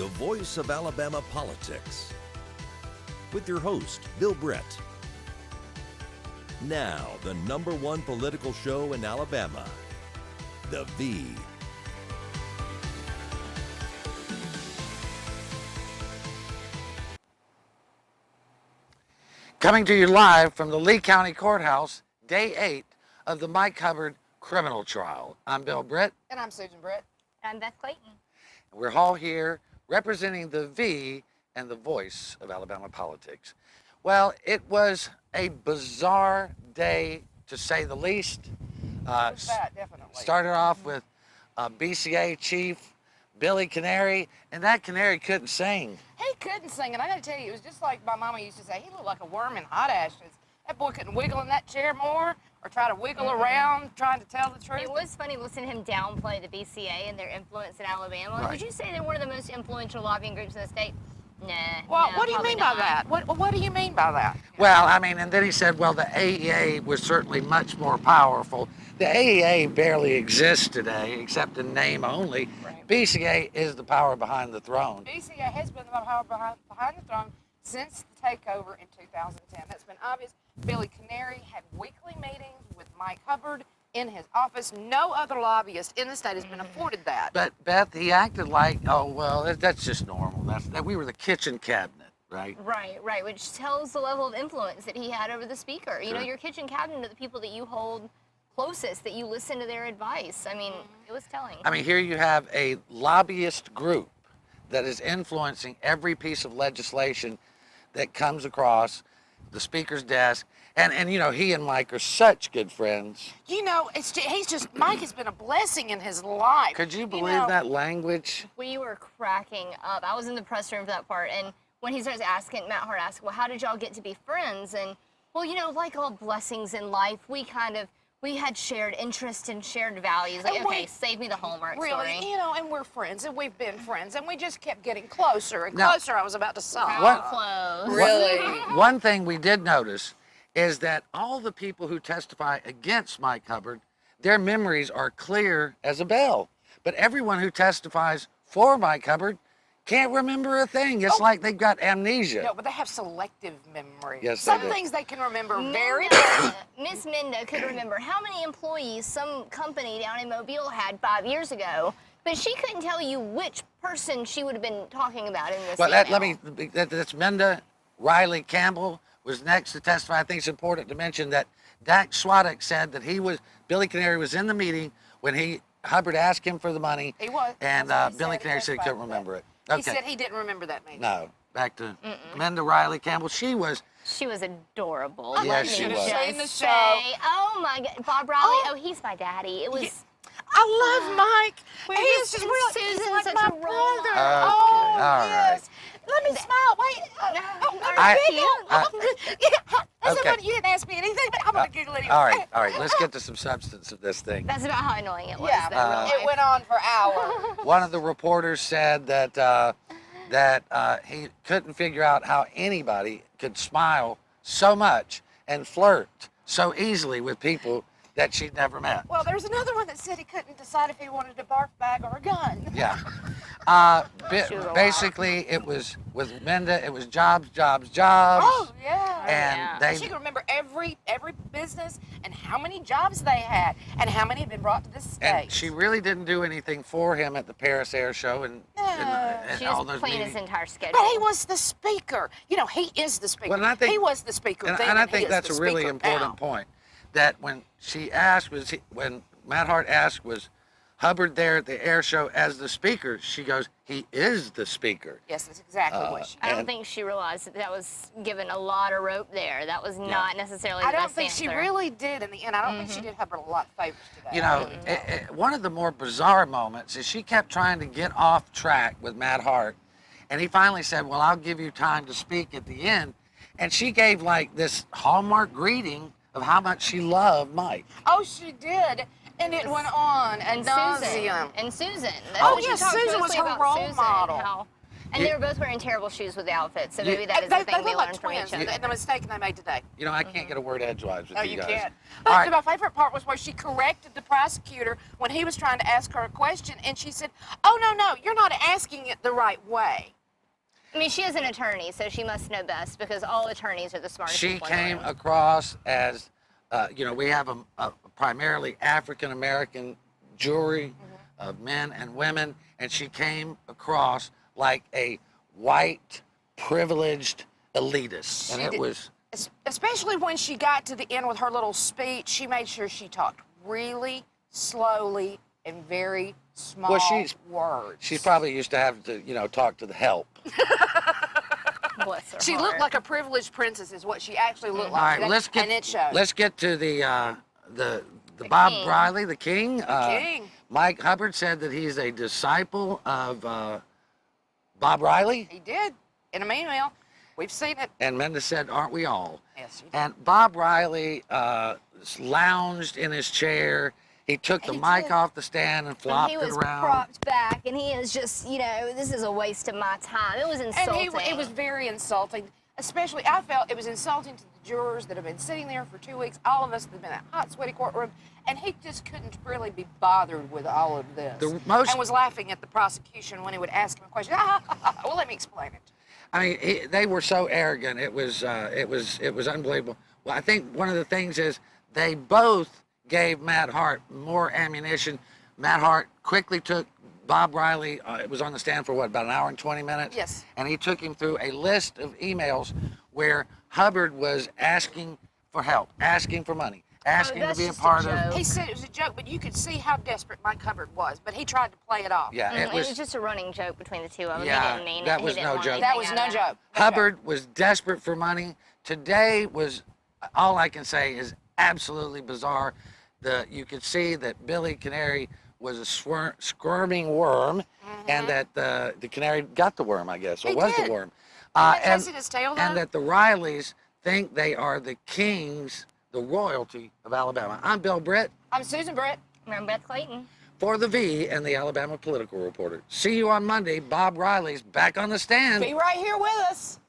the voice of Alabama politics. With your host, Bill Brett. Now, the #1 political show in Alabama, The V. Coming to you live from the Lee County Courthouse, day 8 of the Mike Hubbard Criminal Trial. I'm Bill Britt. And I'm Susan Britt. I'm Beth Clayton. We're all here representing the V and the voice of Alabama politics. Well, it was a bizarre day, to say the least. Definitely. Started off with BCA chief Billy Canary, and that canary couldn't sing. He couldn't sing, and I got to tell you, it was just like my mama used to say, he looked like a worm in hot ashes. That boy couldn't wiggle in that chair more or try to wiggle around trying to tell the truth. It was funny listening to him downplay the BCA and their influence in Alabama. Right. Would you say they're one of the most influential lobbying groups in the state? Nah. Well, no, what do you probably mean not. by that? What do you mean by that? Well, I mean, and then he said, well, the AEA was certainly much more powerful. The AEA barely exists today, except in name only. Right. BCA is the power behind the throne. BCA has been the power behind the throne since the takeover in 2010. That's been obvious. Billy Canary had weekly meetings with Mike Hubbard in his office. No other lobbyist in the state has been afforded that. But Beth, he acted like, oh, well, that's just normal. That we were the kitchen cabinet, right? Right, which tells the level of influence that he had over the speaker. You know, Sure. your kitchen cabinet are the people that you hold closest, that you listen to their advice. I mean, it was telling. I mean, here you have a lobbyist group that is influencing every piece of legislation that comes across the speaker's desk. And you know, he and Mike are such good friends. You know, Mike has been a blessing in his life. Could you believe that language? We were cracking up. I was in the press room for that part, and when he starts asking, Matt Hart asked, well, how did y'all get to be friends? And, well, you know, like all blessings in life, we had shared interests and shared values. Like, And okay, save me the homework Really, story. you know, and we're friends, and we've been friends, and we just kept getting closer and Now- closer, I was about to say. What- Close. Really? One thing we did notice is that all the people who testify against Mike Hubbard, their memories are clear as a bell. But everyone who testifies for Mike Hubbard can't remember a thing. It's like they've got amnesia. No, but they have selective memory. Yes, they Some do. things they can remember very well. Miss Minda could remember how many employees some company down in Mobile had 5 years ago, but she couldn't tell you which person she would have been talking about in this Well, email. that's Minda Riley Campbell was next to testify. I think it's important to mention that Dak Swadek said that Billy Canary was in the meeting when Hubbard asked him for the money. He was. And That's what he Billy said. Canary said he couldn't remember it. Okay. He said he didn't remember that meeting. No, back to Minda Riley Campbell. She was adorable. Yeah, Let she me was. just Seen the say, show. oh my God, Bob Riley. Oh, he's my daddy. It was. I love Mike. We're He is just- just really, he's Susan's like such my a brother. role model. Oh, all right. yes. Let me smile. Wait. That's so funny. You didn't ask me anything, but I'm going to giggle anyway. all right. Let's get to some substance of this thing. That's about how annoying it was. Yeah, though, real it life. went on for hours. One of the reporters said that he couldn't figure out how anybody could smile so much and flirt so easily with people that she'd never met. Well, there's another one that said he couldn't decide if he wanted a barf bag or a gun. Yeah. She was a Basically, it was with Minda. It was jobs. Oh, yeah. And Yeah. they She could remember every business and how many jobs they had and how many had been brought to this state. and she really didn't do anything for him at the Paris Air Show and She all was those playing meetings. his entire schedule. But he was the speaker. You know, he is the speaker. Well, and I think- he was the speaker And, then, and I he think is that's the a really speaker important now. point. That when she asked, when Matt Hart asked, was Hubbard there at the air show as the speaker? She goes, he is the speaker. Yes, that's exactly what she I don't and- think she realized that was given a lot of rope there. That was not necessarily the I don't best think answer. she really did in the end. I don't think she did Hubbard a lot of favors today. You know, one of the more bizarre moments is she kept trying to get off track with Matt Hart, and he finally said, well, I'll give you time to speak at the end. And she gave like this hallmark greeting of how much she loved Mike. Oh, she did. And it went on ad and nauseum. Susan. Oh, She yes, talked Susan was mostly her about role Susan and model. how And they were both wearing terrible shoes with the outfits, so maybe that is the thing They they look like learned from twins. each other. The mistake they made today. You know, I can't get a word edgewise with No, you you guys. can't. All right. But my favorite part was where she corrected the prosecutor when he was trying to ask her a question, and she said, "Oh no, you're not asking it the right way." I mean, she is an attorney, so she must know best because all attorneys are the smartest She people in the came room. across as, you know, we have a primarily African American jury of men and women, and she came across like a white, privileged elitist, and She it did. was. Especially when she got to the end with her little speech, she made sure she talked really slowly and very small words. She's probably used to have to, you know, talk to the help. Bless her She heart. looked like a privileged princess, is what she actually looked like. All right, today, let's get and it showed. let's get to the Bob king. Riley, the king. King. Mike Hubbard said that he's a disciple of Bob Riley, He did in an email. We've seen it. and Menda said, "Aren't we all?" Yes, you did. And Bob Riley lounged in his chair. He took the He mic did. off the stand and And flopped he it was around. propped back, and he is just, you know, this is a waste of my time. It was And insulting. it was very insulting. Especially, I felt it was insulting to the jurors that have been sitting there for 2 weeks. All of us that have been in that hot, sweaty courtroom, and he just couldn't really be bothered with all of this. And was laughing at the prosecution when he would ask him a question. Well, let me explain it. I mean, they were so arrogant. It was unbelievable. Well, I think one of the things is they both gave Matt Hart more ammunition. Matt Hart quickly took Bob Riley. It was on the stand for what, about an hour and 20 minutes? Yes. And he took him through a list of emails where Hubbard was asking for help, asking for money, asking to that's be a just a part joke. of. He said it was a joke, but you could see how desperate Mike Hubbard was. But he tried to play it off. Yeah, It was just a running joke between the two of them. Yeah, He didn't mean that it. was He didn't no want joke. anything That was out no of it. joke. No Hubbard joke. was desperate for money. Today was, all I can say is absolutely bizarre. You could see that Billy Canary was a squirming worm, and that the canary got the worm, I guess, or He was did. the worm. And it tasted his tail, and though. that the Rileys think they are the kings, the royalty of Alabama. I'm Bill Britt I'm Susan Britt. I'm Beth Clayton. for the V and the Alabama Political Reporter. See you on Monday. Bob Riley's back on the stand. Be right here with us.